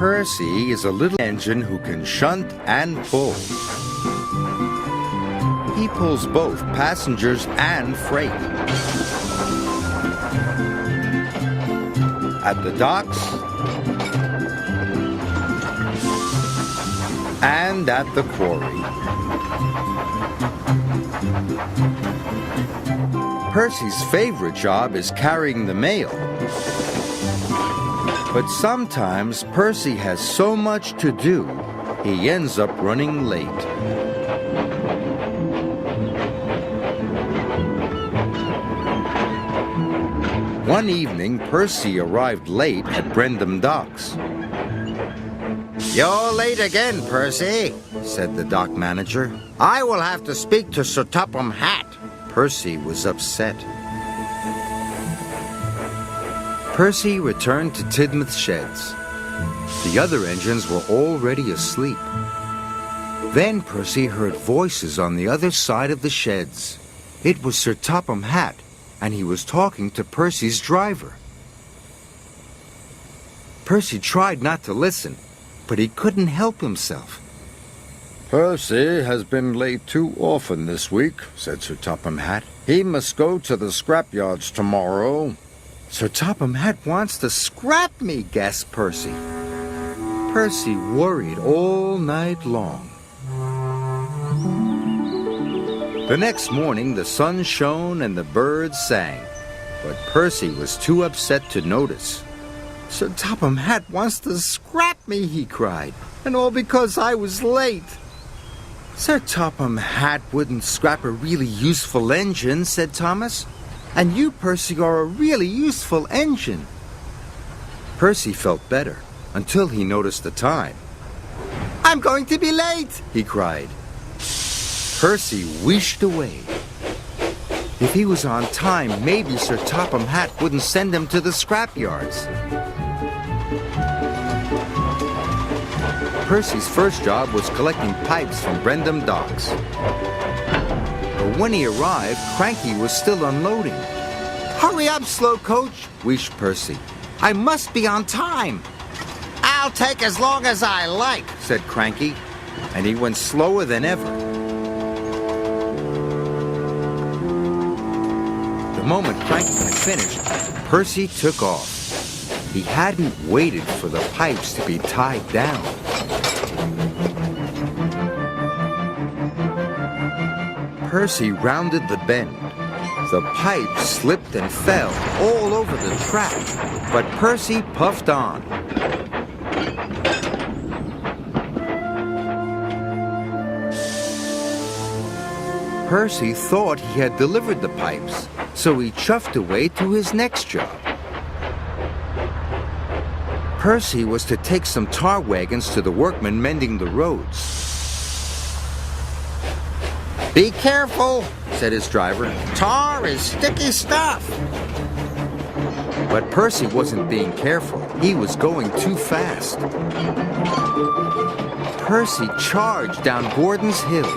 Percy is a little engine who can shunt and pull. He pulls both passengers and freight. At the docks and at the quarry. Percy's favorite job is carrying the mail. But sometimes Percy has so much to do, he ends up running late. One evening, Percy arrived late at Brendam Docks. "You're late again, Percy," said the dock manager. "I will have to speak to Sir Topham Hatt." Percy was upset. Percy returned to Tidmouth Sheds. The other engines were already asleep. Then Percy heard voices on the other side of the sheds. It was Sir Topham Hatt, and he was talking to Percy's driver. Percy tried not to listen, but he couldn't help himself. "Percy has been late too often this week," said Sir Topham Hatt. "He must go to the scrapyards tomorrow." "Sir Topham Hatt wants to scrap me," gasped Percy. Percy worried all night long. The next morning, the sun shone and the birds sang, but Percy was too upset to notice. "Sir Topham Hatt wants to scrap me," he cried, "and all because I was late." "Sir Topham Hatt wouldn't scrap a really useful engine," said Thomas. "And you, Percy, are a really useful engine." Percy felt better until he noticed the time. "I'm going to be late," he cried. Percy wished away. If he was on time, maybe Sir Topham Hatt wouldn't send him to the scrapyards. Percy's first job was collecting pipes from Brendam Docks. But when he arrived, Cranky was still unloading. "Hurry up, slow coach," wished Percy. "I must be on time." "I'll take as long as I like," said Cranky, and he went slower than ever. The moment Cranky had finished, Percy took off. He hadn't waited for the pipes to be tied down. Percy rounded the bend. The pipe slipped and fell all over the track, but Percy puffed on. Percy thought he had delivered the pipes, so he chuffed away to his next job. Percy was to take some tar wagons to the workmen mending the roads. "Be careful," said his driver. "Tar is sticky stuff." But Percy wasn't being careful. He was going too fast. Percy charged down Gordon's Hill.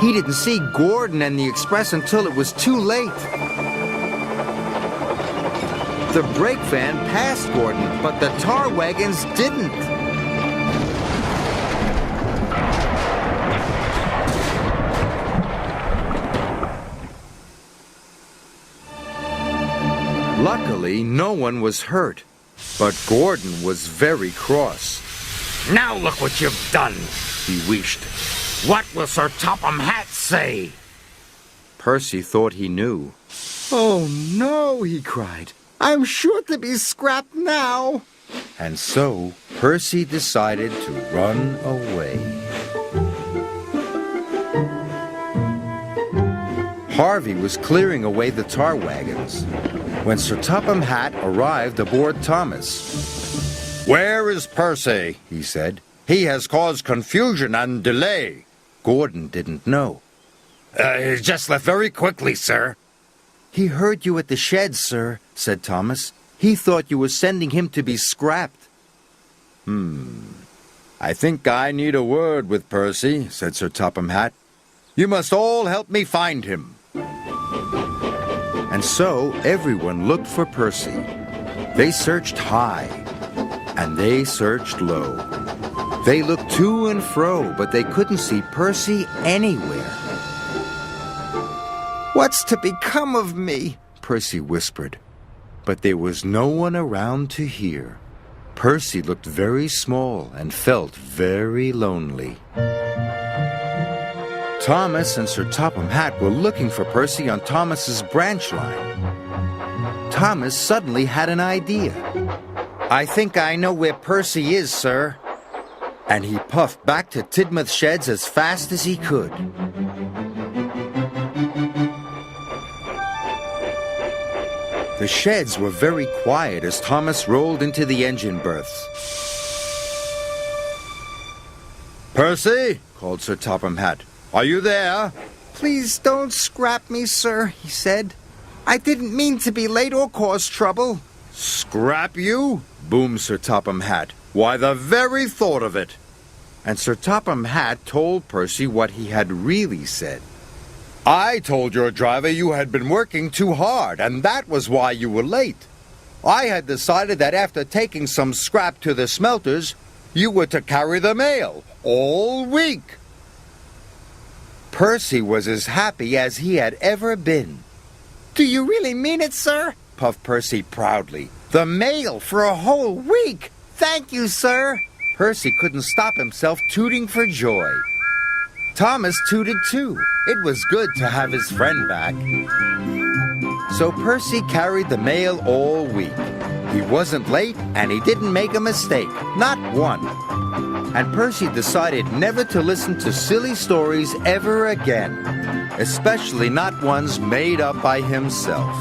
He didn't see Gordon and the express until it was too late. The brake van passed Gordon, but the tar wagons didn't. Luckily, no one was hurt, but Gordon was very cross. "Now look what you've done," he wished. "What will Sir Topham Hatt say?" Percy thought he knew. "Oh no," he cried. "I'm sure to be scrapped now." And so Percy decided to run away. Harvey was clearing away the tar wagons when Sir Topham Hatt arrived aboard Thomas. "Where is Percy?" he said. "He has caused confusion and delay." Gordon didn't know. He just left very quickly, sir." "He heard you at the shed, sir," said Thomas. "He thought you were sending him to be scrapped." "I think I need a word with Percy," said Sir Topham Hatt. "You must all help me find him." And so everyone looked for Percy. They searched high and they searched low. They looked to and fro, but they couldn't see Percy anywhere. "What's to become of me?" Percy whispered. But there was no one around to hear. Percy looked very small and felt very lonely. Thomas and Sir Topham Hatt were looking for Percy on Thomas's branch line. Thomas suddenly had an idea. I think I know where Percy is, sir. And he puffed back to Tidmouth Sheds as fast as he could. The sheds were very quiet as Thomas rolled into the engine berths. Percy, called Sir Topham Hatt, are you there? "Please don't scrap me, sir," he said. "I didn't mean to be late or cause trouble." Scrap you? Boomed Sir Topham Hatt. Why, the very thought of it. And Sir Topham Hatt told Percy what he had really said. I told your driver you had been working too hard, and that was why you were late. I had decided that after taking some scrap to the smelters, you were to carry the mail all week. Percy was as happy as he had ever been. Do you really mean it, sir? Puffed Percy proudly. The mail for a whole week! Thank you, sir! Percy couldn't stop himself tooting for joy. Thomas tooted too. It was good to have his friend back. So Percy carried the mail all week. He wasn't late and he didn't make a mistake, not one. And Percy decided never to listen to silly stories ever again, especially not ones made up by himself.